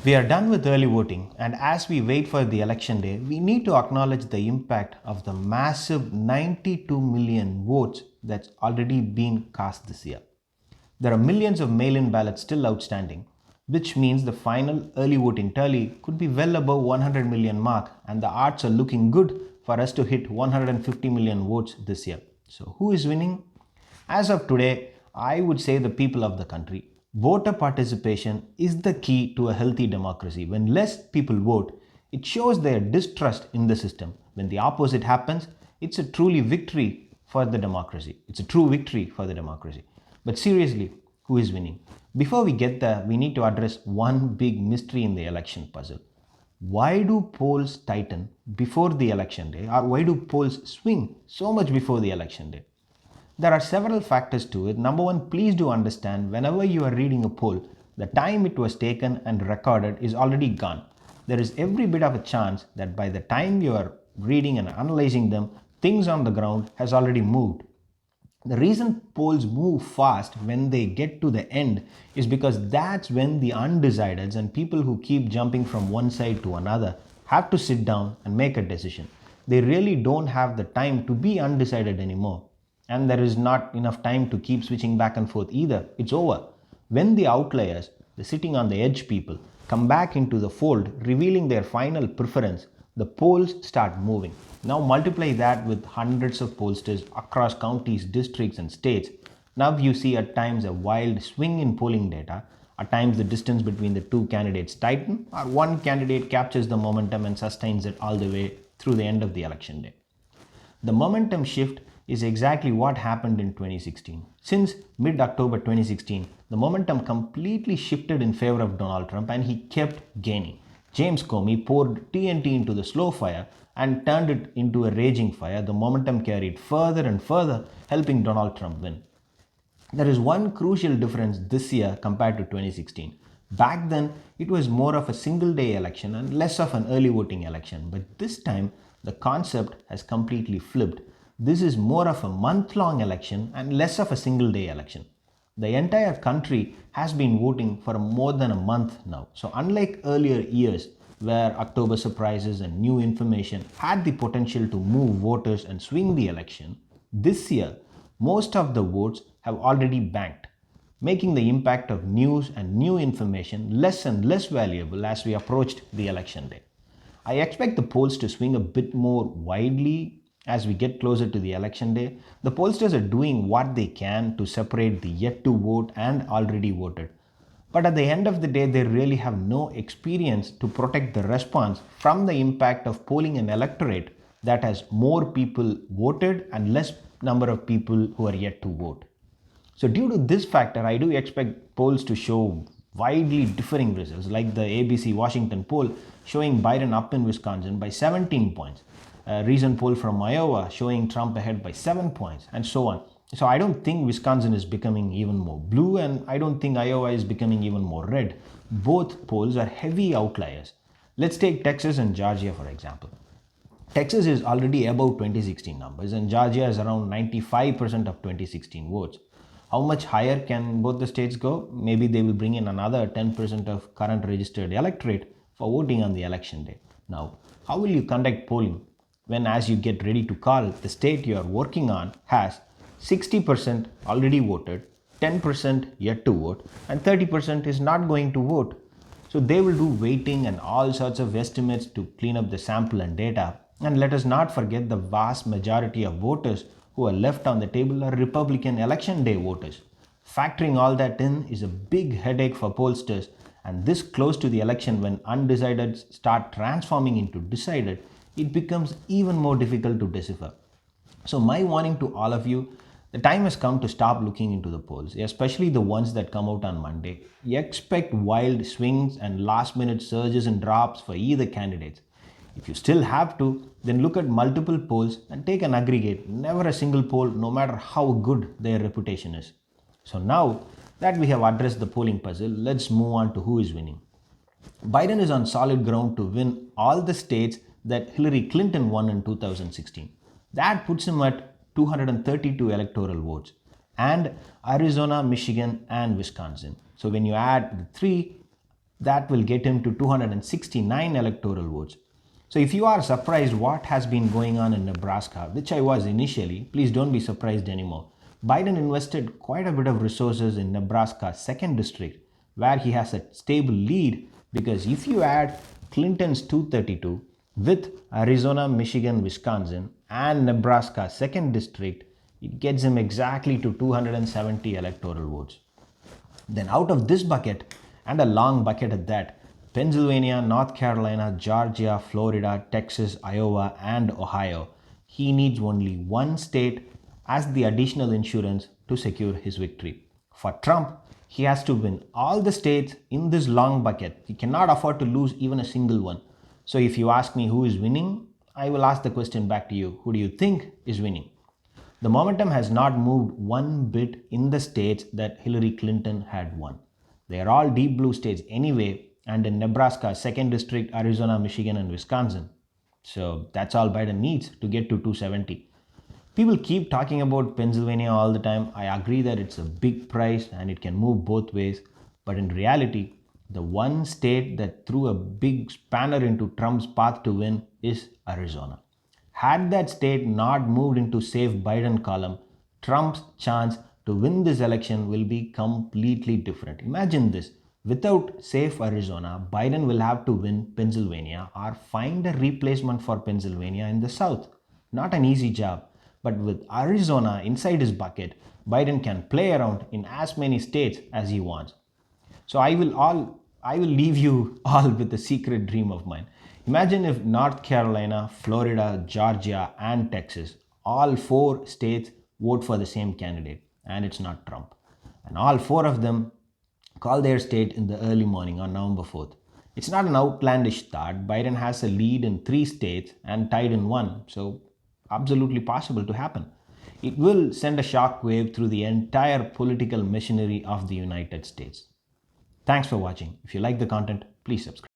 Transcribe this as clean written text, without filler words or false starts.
We are done with early voting, and as we wait for the election day, we need to acknowledge the impact of the massive 92 million votes that's already been cast this year. There are millions of mail in ballots still outstanding, which means the final early voting tally could be well above 100 million mark, and the odds are looking good for us to hit 150 million votes this year. So, who is winning? As of today, I would say the people of the country. Voter participation is the key to a healthy democracy. When less people vote, it shows their distrust in the system. When the opposite happens, it's a truly victory for the democracy. It's a true victory for the democracy. But seriously, who is winning? Before we get there, we need to address one big mystery in the election puzzle. Why do polls tighten before the election day, or why do polls swing so much before the election day? There are several factors to it. Number one, please do understand whenever you are reading a poll, the time it was taken and recorded is already gone. There is every bit of a chance that by the time you are reading and analyzing them, things on the ground has already moved. The reason polls move fast when they get to the end is because that's when the undecideds and people who keep jumping from one side to another have to sit down and make a decision. They really don't have the time to be undecided anymore. And there is not enough time to keep switching back and forth either. It's over. When the outliers, the sitting on the edge people, come back into the fold, revealing their final preference, the polls start moving. Now multiply that with hundreds of pollsters across counties, districts, and states. Now you see at times a wild swing in polling data. At times the distance between the two candidates tighten, or one candidate captures the momentum and sustains it all the way through the end of the election day. The momentum shift is exactly what happened in 2016. Since mid-October 2016, the momentum completely shifted in favor of Donald Trump and he kept gaining. James Comey poured TNT into the slow fire and turned it into a raging fire. The momentum carried further and further, helping Donald Trump win. There is one crucial difference this year compared to 2016. Back then, it was more of a single day election and less of an early voting election. But this time, the concept has completely flipped. This is more of a month-long election and less of a single day election. The entire country has been voting for more than a month now. So unlike earlier years where October surprises and new information had the potential to move voters and swing the election, this year most of the votes have already banked, making the impact of news and new information less and less valuable as we approached the election day. I expect the polls to swing a bit more widely as we get closer to the election day. The pollsters are doing what they can to separate the yet to vote and already voted. But at the end of the day, they really have no experience to protect the response from the impact of polling an electorate that has more people voted and less number of people who are yet to vote. So due to this factor, I do expect polls to show widely differing results, like the ABC Washington poll showing Biden up in Wisconsin by 17 points. A recent poll from Iowa showing Trump ahead by 7 points, and so on. So I don't think Wisconsin is becoming even more blue, and I don't think Iowa is becoming even more red. Both polls are heavy outliers. Let's take Texas and Georgia for example. Texas is already above 2016 numbers, and Georgia is around 95% of 2016 votes. How much higher can both the states go? Maybe they will bring in another 10% of current registered electorate for voting on the election day. Now, how will you conduct polling when, as you get ready to call, the state you are working on has 60% already voted, 10% yet to vote, and 30% is not going to vote? So they will do weighting and all sorts of estimates to clean up the sample and data. And let us not forget the vast majority of voters who are left on the table are Republican election day voters. Factoring all that in is a big headache for pollsters, and this close to the election, when undecided start transforming into decided, it becomes even more difficult to decipher. So my warning to all of you, the time has come to stop looking into the polls, especially the ones that come out on Monday. Expect wild swings and last minute surges and drops for either candidates. If you still have to, then look at multiple polls and take an aggregate, never a single poll, no matter how good their reputation is. So now that we have addressed the polling puzzle, let's move on to who is winning. Biden is on solid ground to win all the states that Hillary Clinton won in 2016. That puts him at 232 electoral votes, and Arizona, Michigan, and Wisconsin. So when you add the three, That will get him to 269 electoral votes. So if you are surprised what has been going on in Nebraska, which I was initially, please don't be surprised anymore. Biden invested quite a bit of resources in Nebraska's 2nd district, where he has a stable lead, because if you add Clinton's 232 with Arizona, Michigan, Wisconsin, and Nebraska's 2nd district, it gets him exactly to 270 electoral votes. Then out of this bucket, and a long bucket at that, Pennsylvania, North Carolina, Georgia, Florida, Texas, Iowa, and Ohio, he needs only one state as the additional insurance to secure his victory. For Trump, he has to win all the states in this long bucket. He cannot afford to lose even a single one. So if you ask me who is winning, I will ask the question back to you. Who do you think is winning? The momentum has not moved one bit in the states that Hillary Clinton had won. They are all deep blue states anyway, and in Nebraska, 2nd district, Arizona, Michigan, and Wisconsin. So that's all Biden needs to get to 270. People keep talking about Pennsylvania all the time. I agree that it's a big price and it can move both ways. But in reality, the one state that threw a big spanner into Trump's path to win is Arizona. Had that state not moved into Save Biden column, Trump's chance to win this election will be completely different. Imagine this. Without Safe Arizona, Biden will have to win Pennsylvania or find a replacement for Pennsylvania in the South. Not an easy job. But with Arizona inside his bucket, Biden can play around in as many states as he wants. So I will leave you all with a secret dream of mine. Imagine if North Carolina, Florida, Georgia, and Texas, all 4 states vote for the same candidate, and it's not Trump. And all 4 of them call their state in the early morning on November 4th. It's not an outlandish thought. Biden has a lead in 3 states and tied in 1, so absolutely possible to happen. It will send a shock wave through the entire political machinery of the United States. Thanks for watching. If you like the content, please subscribe.